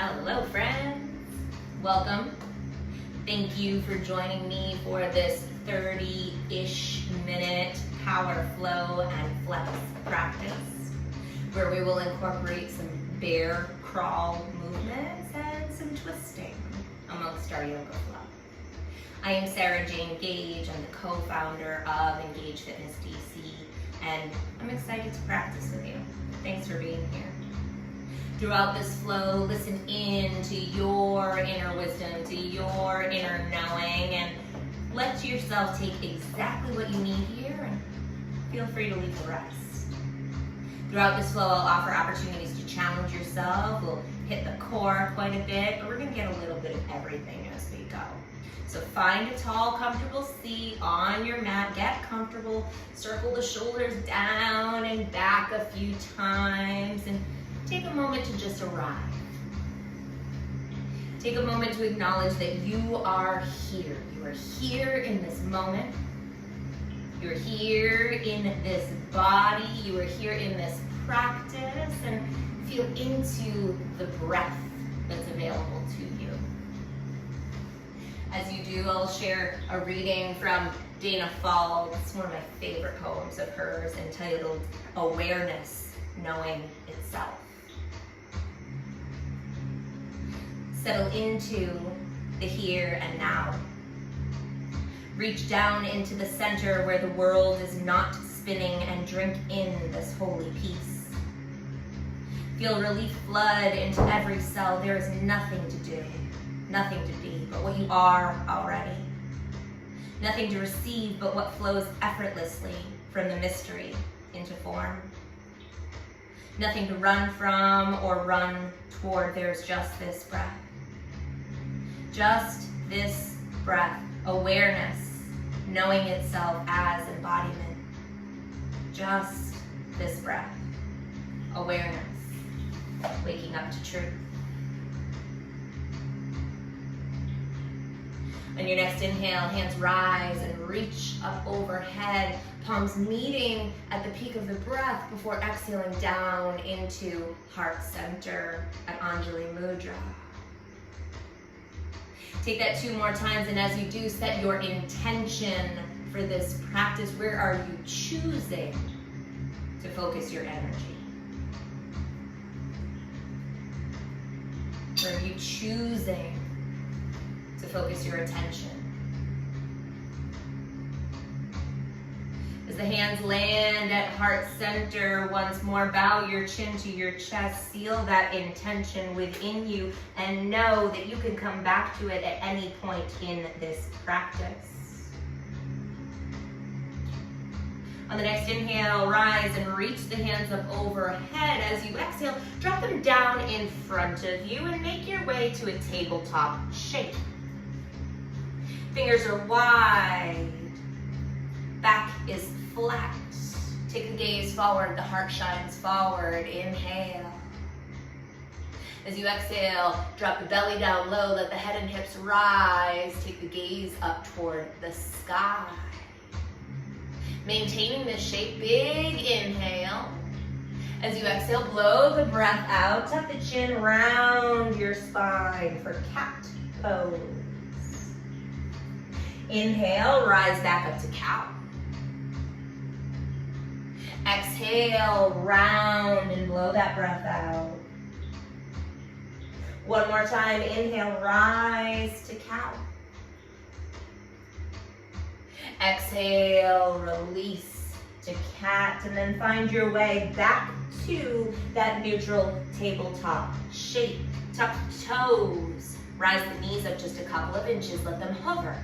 Hello friends, welcome. Thank you for joining me for this 30-ish minute power flow and flex practice where we will incorporate some bear crawl movements and some twisting amongst our yoga flow. I am Sarah Jane Gage. I'm the co-founder of Engage Fitness DC, and I'm excited to practice with you. Thanks for being here. Throughout this flow, listen in to your inner wisdom, to your inner knowing, and let yourself take exactly what you need here, and feel free to leave the rest. Throughout this flow, I'll offer opportunities to challenge yourself. We'll hit the core quite a bit, but we're going to get a little bit of everything as we go. So find a tall, comfortable seat on your mat. Get comfortable. Circle the shoulders down and back a few times, and take a moment to just arrive. Take a moment to acknowledge that you are here. You are here in this moment. You are here in this body. You are here in this practice, and feel into the breath that's available to you. As you do, I'll share a reading from Dana Falk. It's one of my favorite poems of hers, entitled Awareness, Knowing Itself. Settle into the here and now. Reach down into the center where the world is not spinning and drink in this holy peace. Feel relief flood into every cell. There is nothing to do, nothing to be, but what you are already. Nothing to receive but what flows effortlessly from the mystery into form. Nothing to run from or run toward. There's just this breath. Just this breath. Awareness, knowing itself as embodiment. Just this breath. Awareness, waking up to truth. On your next inhale, hands rise and reach up overhead, palms meeting at the peak of the breath before exhaling down into heart center at Anjali Mudra. Take that 2 more times, and as you do, set your intention for this practice. Where are you choosing to focus your energy? Where are you choosing to focus your attention? As the hands land at heart center, once more bow your chin to your chest, seal that intention within you, and know that you can come back to it at any point in this practice. On the next inhale, rise and reach the hands up overhead. As you exhale, drop them down in front of you and make your way to a tabletop shape. Fingers are wide. Back is flat. Take the gaze forward, the heart shines forward. Inhale. As you exhale, drop the belly down low, let the head and hips rise. Take the gaze up toward the sky. Maintaining this shape, big inhale. As you exhale, blow the breath out, tuck the chin, round your spine for cat pose. Inhale, rise back up to cow. Exhale, round and blow that breath out. One more time, inhale, rise to cow. Exhale, release to cat, and then find your way back to that neutral tabletop shape. Tuck the toes, rise the knees up just a couple of inches, let them hover.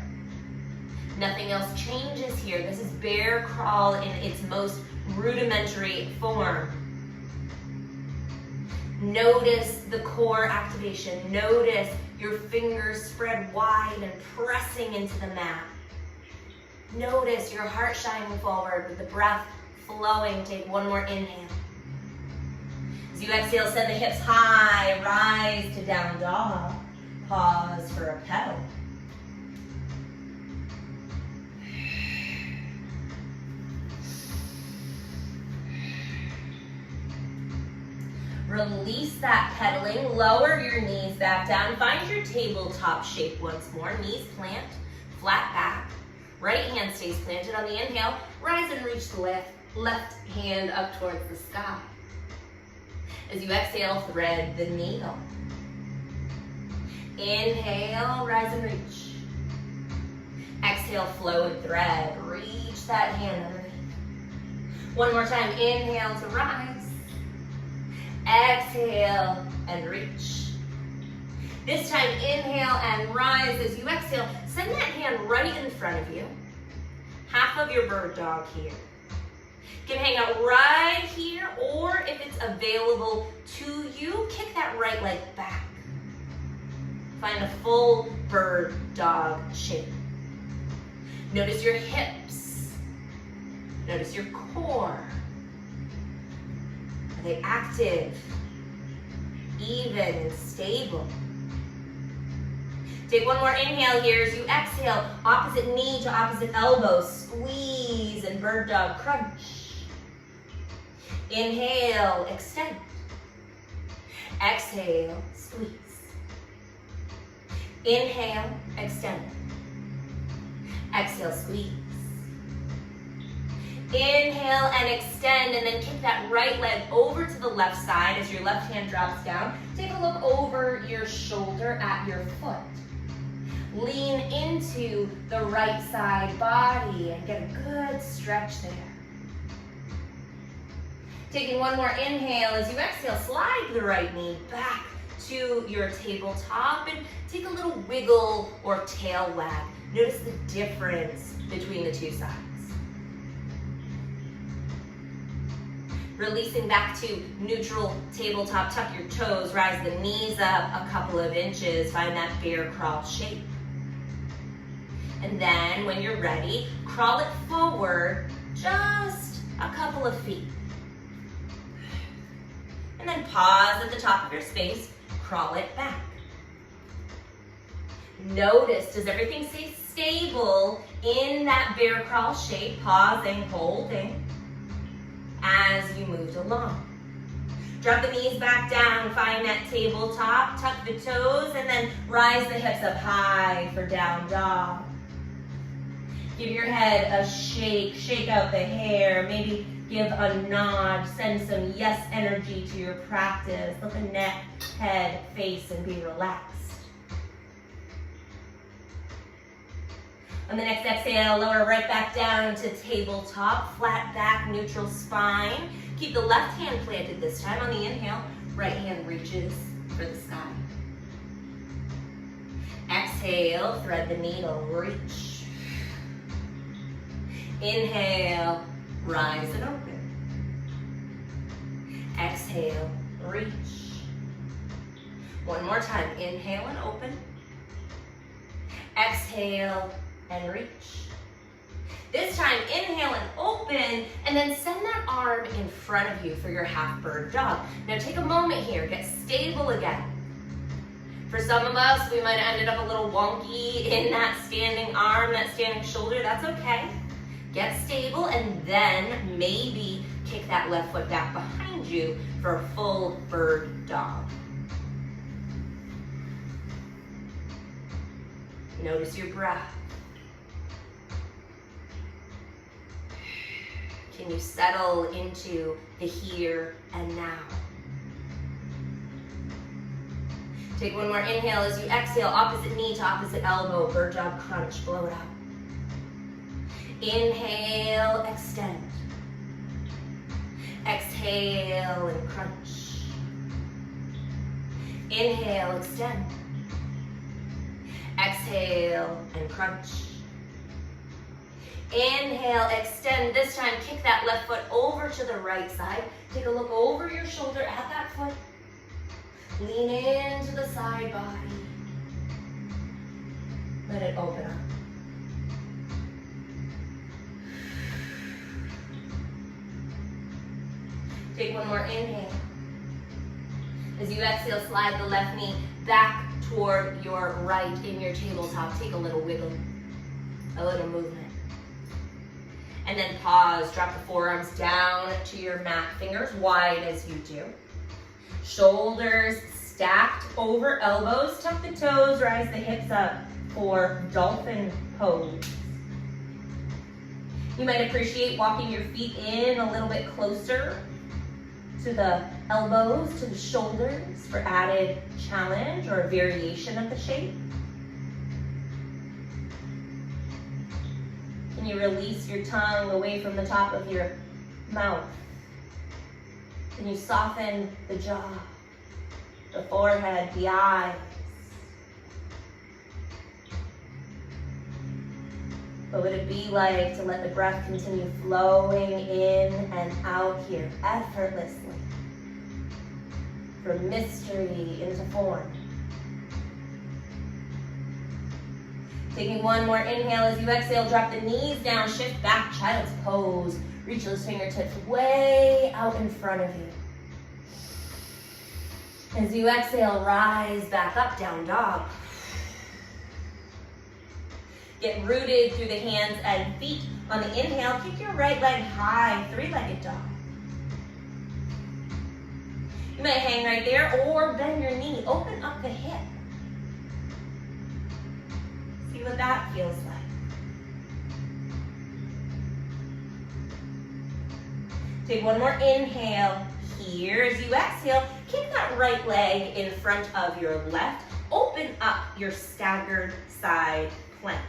Nothing else changes here. This is bear crawl in its most rudimentary form. Notice the core activation. Notice your fingers spread wide and pressing into the mat. Notice your heart shining forward with the breath flowing. Take one more inhale. As you exhale, send the hips high, rise to down dog. Pause for a petal. Release that pedaling, lower your knees back down. Find your tabletop shape once more. Knees plant, flat back. Right hand stays planted on the inhale. Rise and reach the left hand up towards the sky. As you exhale, thread the needle. Inhale, rise and reach. Exhale, flow and thread. Reach that hand underneath. One more time, inhale to rise. Exhale and reach. This time, inhale and rise. As you exhale, send that hand right in front of you. Half of your bird dog here. You can hang out right here, or if it's available to you, kick that right leg back. Find a full bird dog shape. Notice your hips. Notice your core. Are they active, even, and stable? Take one more inhale here as you exhale. Opposite knee to opposite elbow. Squeeze and bird dog crunch. Inhale, extend. Exhale, squeeze. Inhale, extend. Exhale, squeeze. Inhale and extend, and then kick that right leg over to the left side as your left hand drops down. Take a look over your shoulder at your foot. Lean into the right side body and get a good stretch there. Taking one more inhale, as you exhale, slide the right knee back to your tabletop and take a little wiggle or tail wag. Notice the difference between the two sides. Releasing back to neutral tabletop, tuck your toes, rise the knees up a couple of inches, find that bear crawl shape. And then when you're ready, crawl it forward just a couple of feet. And then pause at the top of your space, crawl it back. Notice, does everything stay stable in that bear crawl shape? Pausing, holding, as you moved along. Drop the knees back down, find that tabletop, tuck the toes, and then rise the hips up high for down dog. Give your head a shake, shake out the hair, maybe give a nod, send some yes energy to your practice. Let the neck, head, face, and be relaxed. On the next exhale, lower right back down to tabletop, flat back, neutral spine. Keep the left hand planted this time. On the inhale, right hand reaches for the sky. Exhale, thread the needle, reach. Inhale, rise and open. Exhale, reach. One more time, inhale and open. Exhale and reach. This time, inhale and open, and then send that arm in front of you for your half bird dog. Now take a moment here, get stable again. For some of us, we might have ended up a little wonky in that standing arm, that standing shoulder. That's okay. Get stable, and then maybe kick that left foot back behind you for a full bird dog. Notice your breath. Can you settle into the here and now? Take one more inhale as you exhale, opposite knee to opposite elbow, bird dog crunch, blow it out. Inhale, extend. Exhale and crunch. Inhale, extend. Exhale and crunch. Inhale, extend. This time, kick that left foot over to the right side. Take a look over your shoulder at that foot. Lean into the side body. Let it open up. Take one more inhale. As you exhale, slide the left knee back toward your right in your tabletop. Take a little wiggle, a little movement. And then pause, drop the forearms down to your mat, fingers wide as you do. Shoulders stacked over elbows. Tuck the toes, rise the hips up for dolphin pose. You might appreciate walking your feet in a little bit closer to the elbows, to the shoulders for added challenge or a variation of the shape. Can you release your tongue away from the top of your mouth? Can you soften the jaw, the forehead, the eyes? What would it be like to let the breath continue flowing in and out here effortlessly? From mystery into form. Taking one more inhale as you exhale, drop the knees down, shift back, child's pose. Reach those fingertips way out in front of you. As you exhale, rise back up, down dog. Get rooted through the hands and feet. On the inhale, kick your right leg high, three-legged dog. You might hang right there or bend your knee, open up the hip. See what that feels like. Take one more inhale here. As you exhale, kick that right leg in front of your left. Open up your staggered side plank.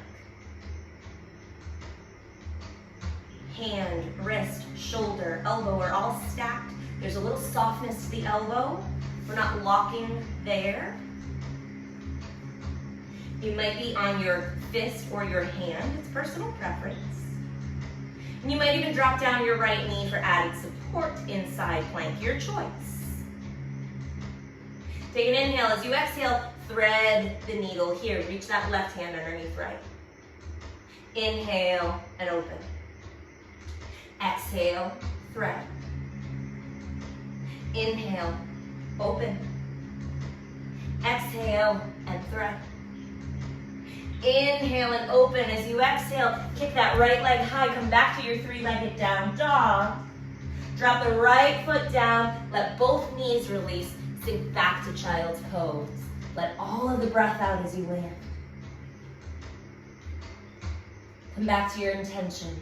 Hand, wrist, shoulder, elbow are all stacked. There's a little softness to the elbow. We're not locking there. You might be on your fist or your hand. It's personal preference. And you might even drop down your right knee for added support in side plank, your choice. Take an inhale. As you exhale, thread the needle here. Reach that left hand underneath right. Inhale and open. Exhale, thread. Inhale, open. Exhale and thread. Inhale and open. As you exhale, kick that right leg high. Come back to your three-legged down dog. Drop the right foot down. Let both knees release. Sink back to child's pose. Let all of the breath out as you land. Come back to your intention.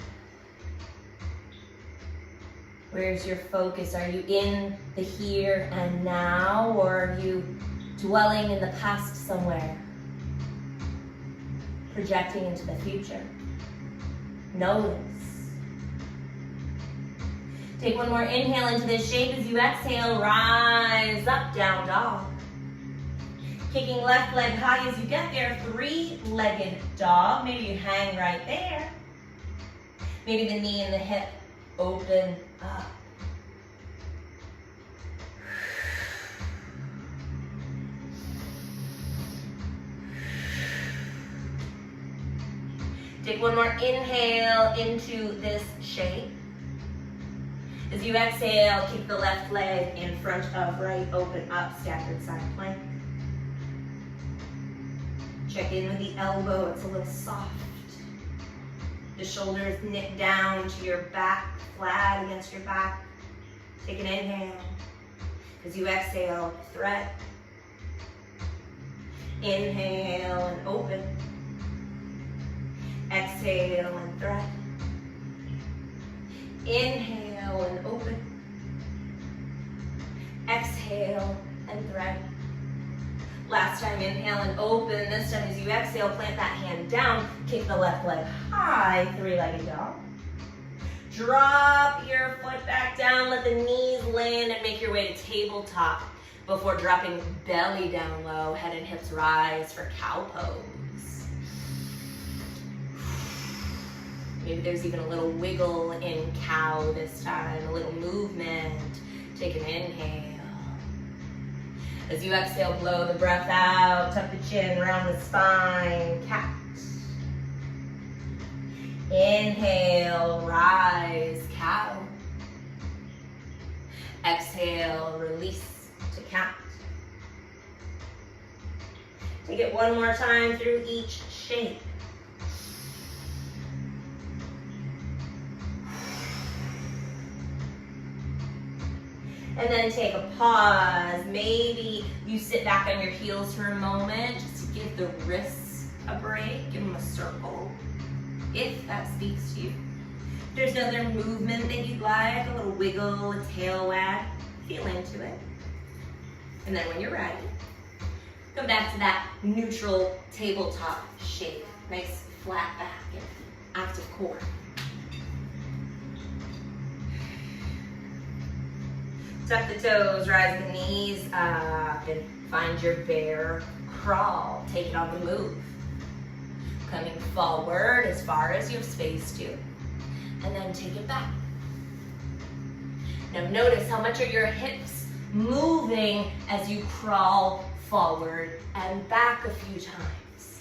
Where's your focus? Are you in the here and now, or are you dwelling in the past somewhere? Projecting into the future. Notice. Take one more inhale into this shape. As you exhale, rise up, down dog. Kicking left leg high as you get there, three-legged dog. Maybe you hang right there. Maybe the knee and the hip open up. Take one more inhale into this shape. As you exhale, keep the left leg in front of right, open up, staggered side plank. Check in with the elbow, it's a little soft. The shoulders knit down to your back, flat against your back. Take an inhale. As you exhale, thread. Inhale and open. Exhale and thread. Inhale and open. Exhale and thread. Last time, inhale and open. This time, as you exhale, plant that hand down. Kick the left leg high, three-legged dog. Drop your foot back down. Let the knees land and make your way to tabletop before dropping belly down low. Head and hips rise for cow pose. Maybe there's even a little wiggle in cow this time, a little movement. Take an inhale. As you exhale, blow the breath out, tuck the chin, round the spine, cat. Inhale, rise, cow. Exhale, release to cat. Take it one more time through each shape. And then take a pause. Maybe you sit back on your heels for a moment just to give the wrists a break. Give them a circle, if that speaks to you. If there's another movement that you'd like, a little wiggle, a tail wag, feel into it. And then when you're ready, come back to that neutral tabletop shape. Nice flat back and active core. Tuck the toes, rise the knees up, and find your bear crawl. Take it on the move. Coming forward as far as you have space to, and then take it back. Now notice how much are your hips moving as you crawl forward and back a few times.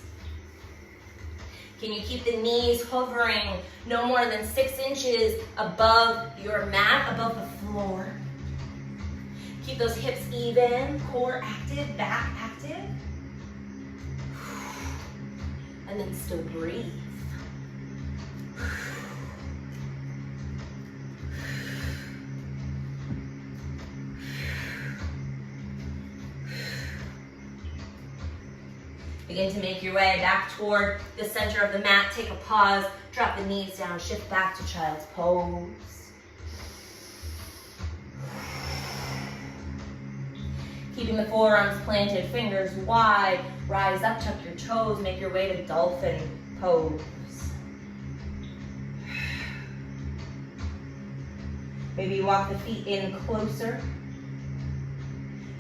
Can you keep the knees hovering no more than 6 inches above your mat, above the floor? Keep those hips even, core active, back active. And then still breathe. Begin to make your way back toward the center of the mat. Take a pause, drop the knees down, shift back to child's pose. Keeping the forearms planted, fingers wide, rise up, tuck your toes, make your way to dolphin pose. Maybe you walk the feet in closer.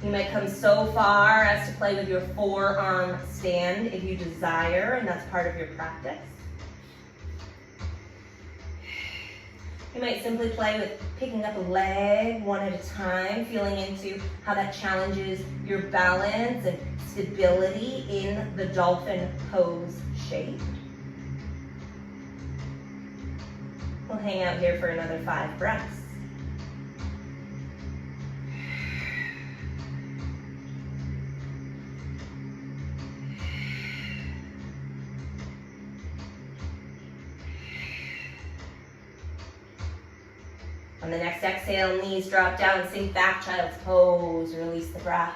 You might come so far as to play with your forearm stand if you desire, and that's part of your practice. You might simply play with picking up a leg one at a time, feeling into how that challenges your balance and stability in the dolphin pose shape. We'll hang out here for another 5 breaths. On the next exhale, knees drop down, sink back, child's pose, release the breath.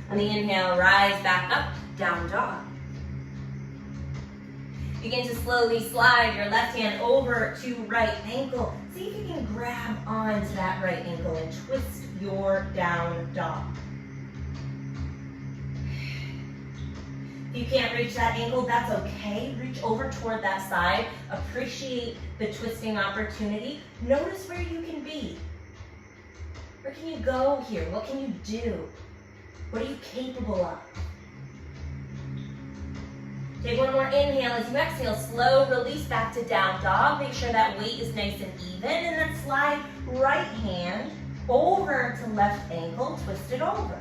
On the inhale, rise back up, down dog. Begin to slowly slide your left hand over to right ankle. See if you can grab onto that right ankle and twist your down dog. If you can't reach that ankle, that's okay. Reach over toward that side. Appreciate the twisting opportunity. Notice where you can be. Where can you go here? What can you do? What are you capable of? Take one more inhale. As you exhale, slow release back to down dog. Make sure that weight is nice and even. And then slide right hand over to left ankle. Twist it over.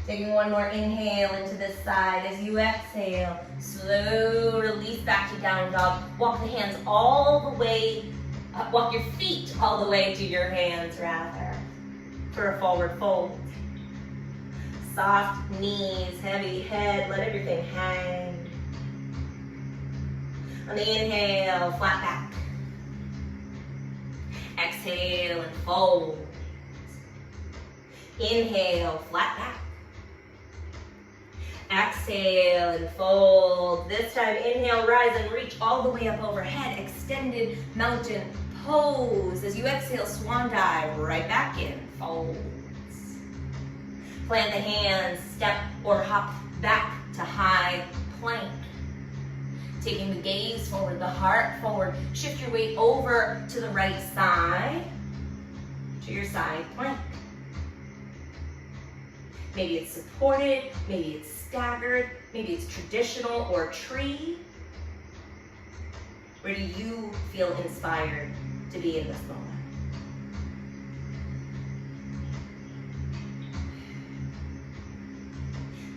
Taking one more inhale into this side. As you exhale, slow release back to down dog. Walk the hands all the way, walk your feet all the way to your hands rather, for a forward fold. Soft knees, heavy head, let everything hang. On the inhale, flat back. Exhale and fold. Inhale, flat back. Exhale and fold. This time, inhale, rise and reach all the way up overhead. Extended mountain pose. As you exhale, swan dive right back in. Folds. Plant the hands, step or hop back to high plank. Taking the gaze forward, the heart forward. Shift your weight over to the right side, to your side plank. Maybe it's supported, maybe it's staggered, maybe it's traditional or tree. Where do you feel inspired to be in this moment?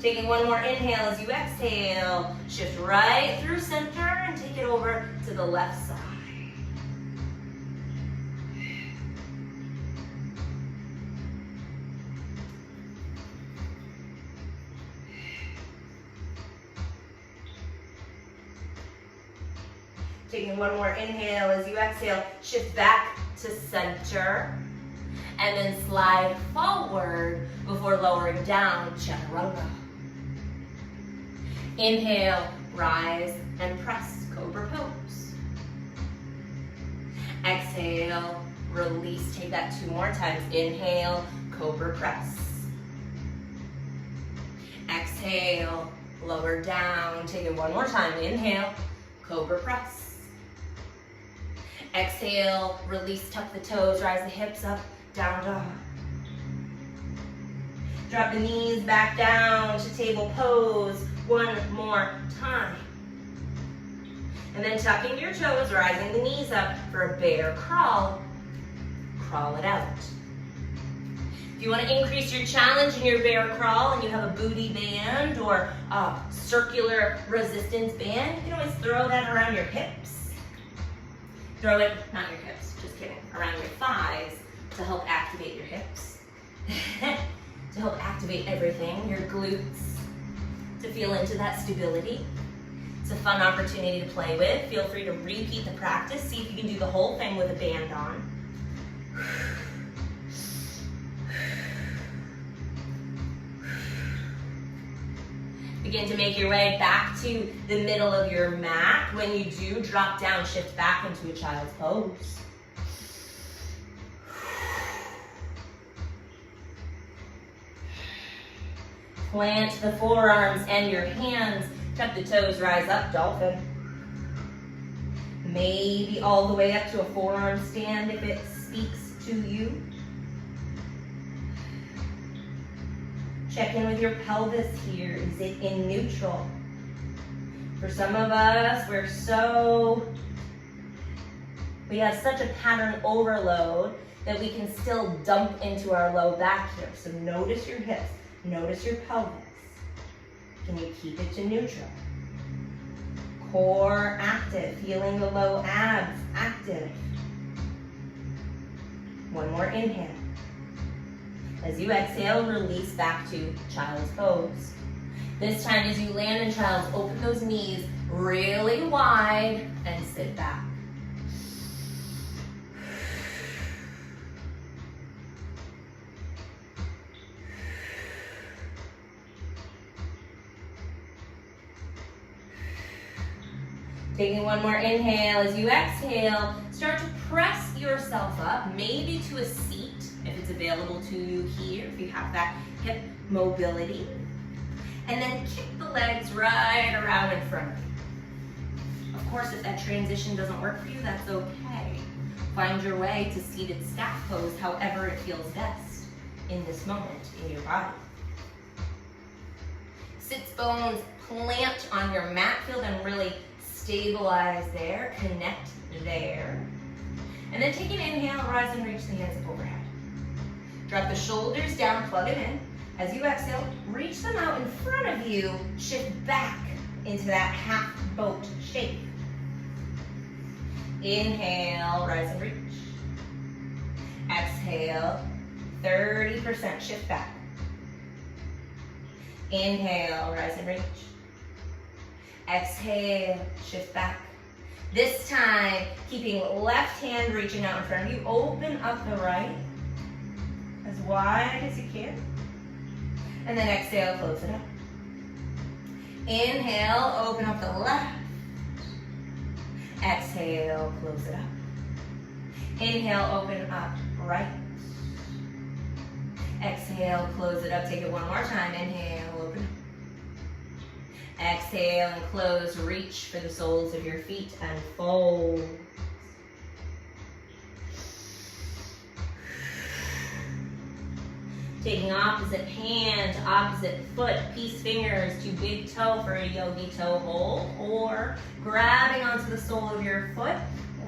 Taking one more inhale as you exhale, shift right through center and take it over to the left side. Taking one more inhale as you exhale, shift back to center. And then slide forward before lowering down, chaturanga. Inhale, rise and press, cobra pose. Exhale, release, take that 2 more times. Inhale, cobra press. Exhale, lower down, take it 1 more time. Inhale, cobra press. Exhale, release, tuck the toes, rise the hips up, down dog. Drop the knees back down to table pose 1 more time. And then tucking your toes, rising the knees up for a bear crawl. Crawl it out. If you want to increase your challenge in your bear crawl and you have a booty band or a circular resistance band, you can always throw that around your hips. Throw it, not your hips, just kidding, around your thighs to help activate your hips. To help activate everything, your glutes, to feel into that stability. It's a fun opportunity to play with. Feel free to repeat the practice. See if you can do the whole thing with a band on. Begin to make your way back to the middle of your mat. When you do, drop down, shift back into a child's pose. Plant the forearms and your hands. Tuck the toes, rise up, dolphin. Maybe all the way up to a forearm stand if it speaks to you. Check in with your pelvis here. Is it in neutral? For some of us, we have such a pattern overload that we can still dump into our low back here. So notice your hips. Notice your pelvis. Can you keep it to neutral? Core active, feeling the low abs active. 1 more inhale. As you exhale, release back to child's pose. This time as you land in child's, open those knees really wide and sit back. Taking 1 more inhale as you exhale, start to press yourself up, maybe to a seat if it's available to you here, if you have that hip mobility. And then kick the legs right around in front of you. Of course, if that transition doesn't work for you, that's okay. Find your way to seated stack pose, however it feels best in this moment in your body. Sits bones plant on your mat, feel them really stabilize there, connect there. And then take an inhale, rise and reach the hands up overhead. Drop the shoulders down, plug it in. As you exhale, reach them out in front of you, shift back into that half boat shape. Inhale, rise and reach. Exhale, 30%, shift back. Inhale, rise and reach. Exhale, shift back. This time, keeping left hand reaching out in front of you, open up the right as wide as you can. And then exhale, close it up. Inhale, open up the left. Exhale, close it up. Inhale, open up right. Exhale, close it up. Take it 1 more time. Inhale, open up. Exhale and close. Reach for the soles of your feet and fold. Taking opposite hand, opposite foot, peace fingers to big toe for a yogi toe hold, or grabbing onto the sole of your foot,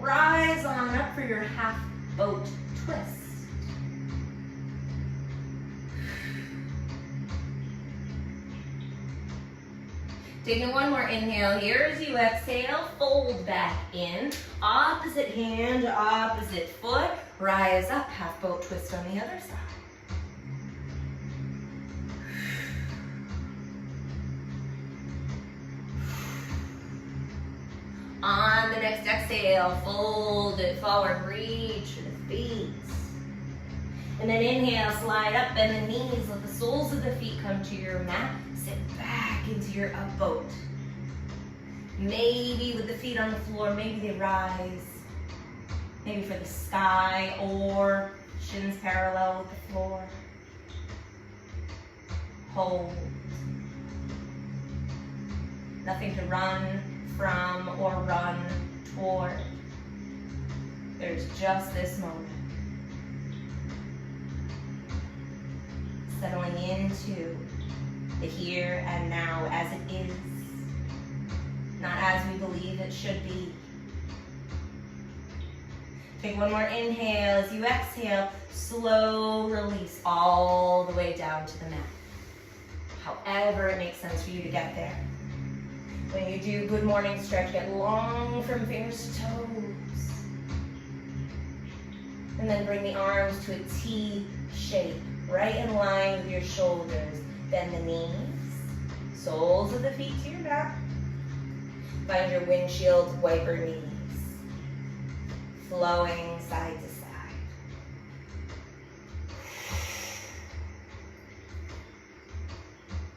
rise on up for your half boat twist. Taking 1 more inhale here as you exhale, fold back in, opposite hand, opposite foot, rise up, half boat twist on the other side. On the next exhale, fold it forward, reach for the feet. And then inhale, slide up, bend the knees, let the soles of the feet come to your mat. Sit back into your up boat. Maybe with the feet on the floor, maybe they rise. Maybe for the sky, or shins parallel with the floor. Hold. Nothing to run from or run toward. There's just this moment. Settling into the here and now as it is, not as we believe it should be. Take one more inhale. As you exhale, slow release all the way down to the mat. However it makes sense for you to get there. When you do good morning stretch, get long from fingers to toes. And then bring the arms to a T shape, right in line with your shoulders. Bend the knees, soles of the feet to your mat. Find your windshield wiper knees, flowing side to side.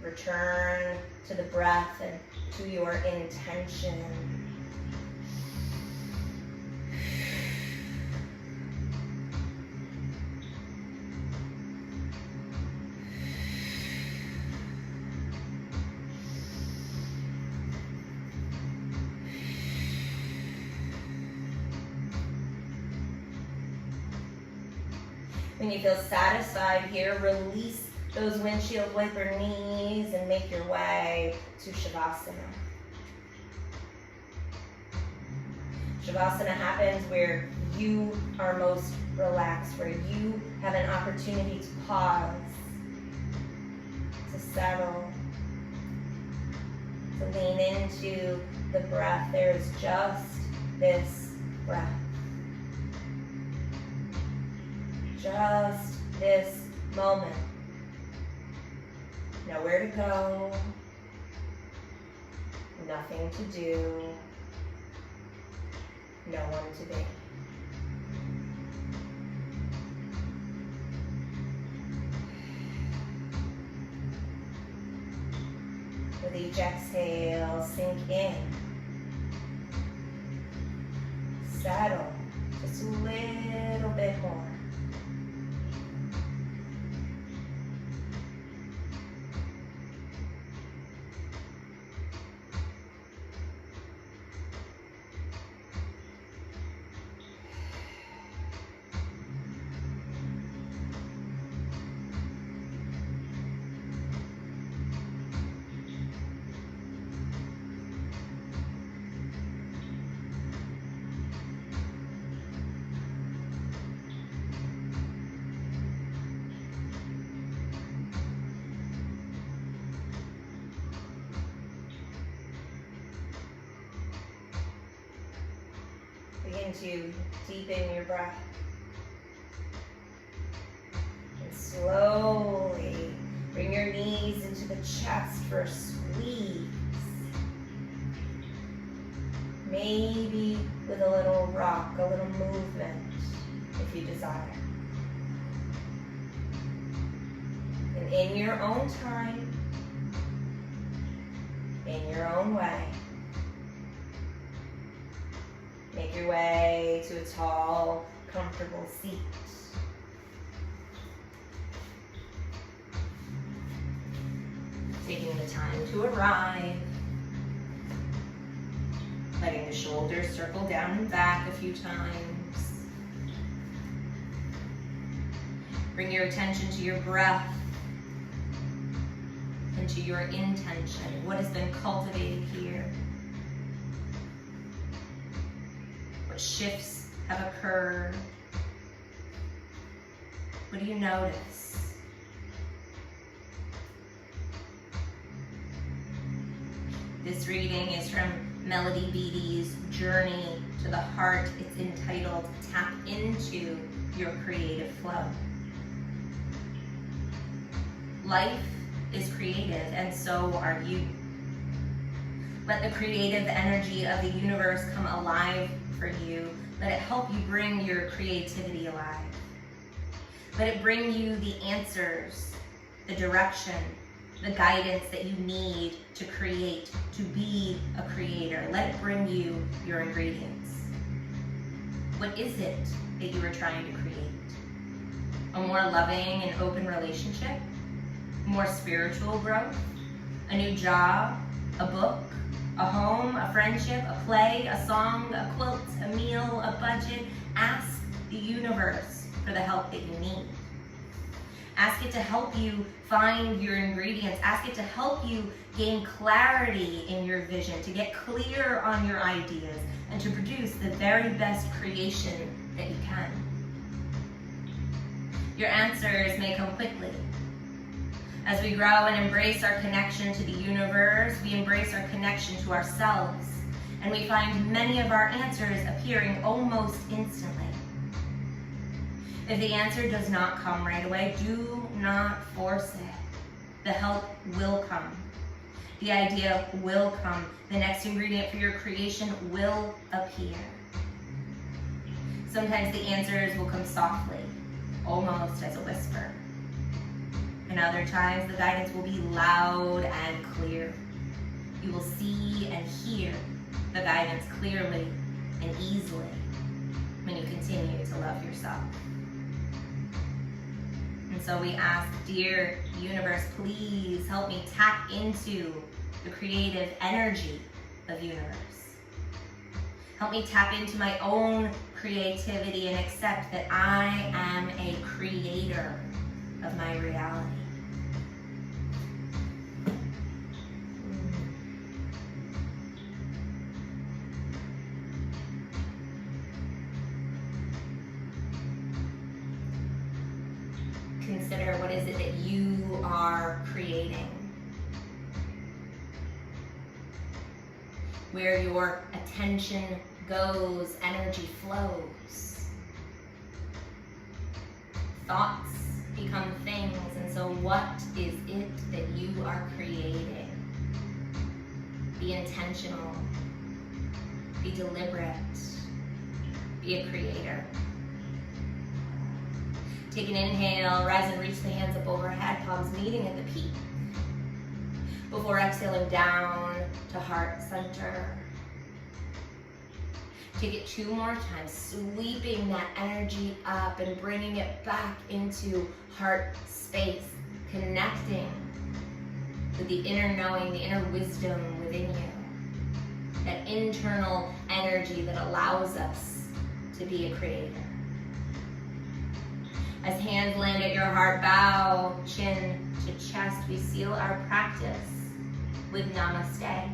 Return to the breath and to your intention. When you feel satisfied here, release those windshield wiper knees and make your way to Shavasana. Shavasana happens where you are most relaxed, where you have an opportunity to pause, to settle, to lean into the breath. There's just this breath. Just this moment. Nowhere to go, nothing to do, no one to be. With each exhale, sink in. Settle just a little bit more. Begin to deepen your breath. And slowly bring your knees into the chest for a squeeze. Maybe with a little rock, a little movement, if you desire. And in your own time, in your own way, make your way to a tall, comfortable seat. Taking the time to arrive. Letting the shoulders circle down and back a few times. Bring your attention to your breath and to your intention. What has been cultivated here? Shifts have occurred? What do you notice? This reading is from Melody Beattie's Journey to the Heart. It's entitled Tap Into Your Creative Flow. Life is creative, and so are you. Let the creative energy of the universe come alive for you. Let it help you bring your creativity alive. Let it bring you the answers, the direction, the guidance that you need to create, to be a creator. Let it bring you your ingredients. What is it that you are trying to create? A more loving and open relationship? More spiritual growth? A new job? A book? A home? A friendship? A play? A song? A quilt? A meal? A budget? Ask the universe for the help that you need. Ask it to help you find your ingredients. Ask it to help you gain clarity in your vision, to get clear on your ideas, and to produce the very best creation that you can. Your answers may come quickly. As we grow and embrace our connection to the universe, we embrace our connection to ourselves, and we find many of our answers appearing almost instantly. If the answer does not come right away, do not force it. The help will come. The idea will come. The next ingredient for your creation will appear. Sometimes the answers will come softly, almost as a whisper. And other times the guidance will be loud and clear. You will see and hear the guidance clearly and easily when you continue to love yourself. And so we ask, dear universe, please help me tap into the creative energy of universe. Help me tap into my own creativity and accept that I am a creator of my reality. Consider, what is it that you are creating? Where your attention goes, energy flows. Thoughts become things, and so what is it that you are creating? Be intentional. Be deliberate. Be a creator. Take an inhale, rise and reach the hands up overhead, palms meeting at the peak. Before exhaling down to heart center. Take it 2 more times, sweeping that energy up and bringing it back into heart space, connecting with the inner knowing, the inner wisdom within you. That internal energy that allows us to be a creator. As hands land at your heart, bow chin to chest. We seal our practice with Namaste.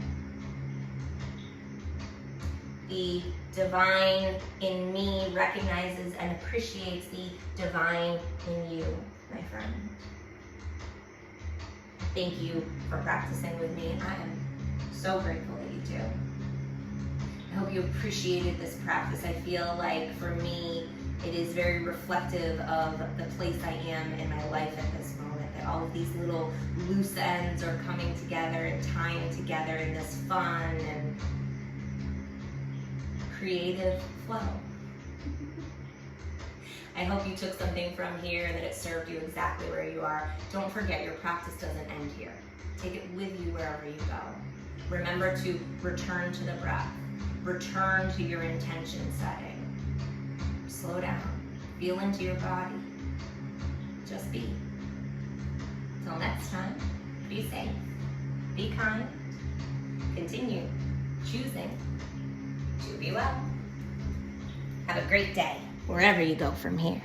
The divine in me recognizes and appreciates the divine in you, my friend. Thank you for practicing with me. I am so grateful that you do. I hope you appreciated this practice. I feel like for me, it is very reflective of the place I am in my life at this moment, that all of these little loose ends are coming together and tying together in this fun and creative flow. I hope you took something from here and that it served you exactly where you are. Don't forget, your practice doesn't end here. Take it with you wherever you go. Remember to return to the breath. Return to your intention setting. Slow down, feel into your body, just be. Till next time, be safe, be kind, continue choosing to be well. Have a great day, wherever you go from here.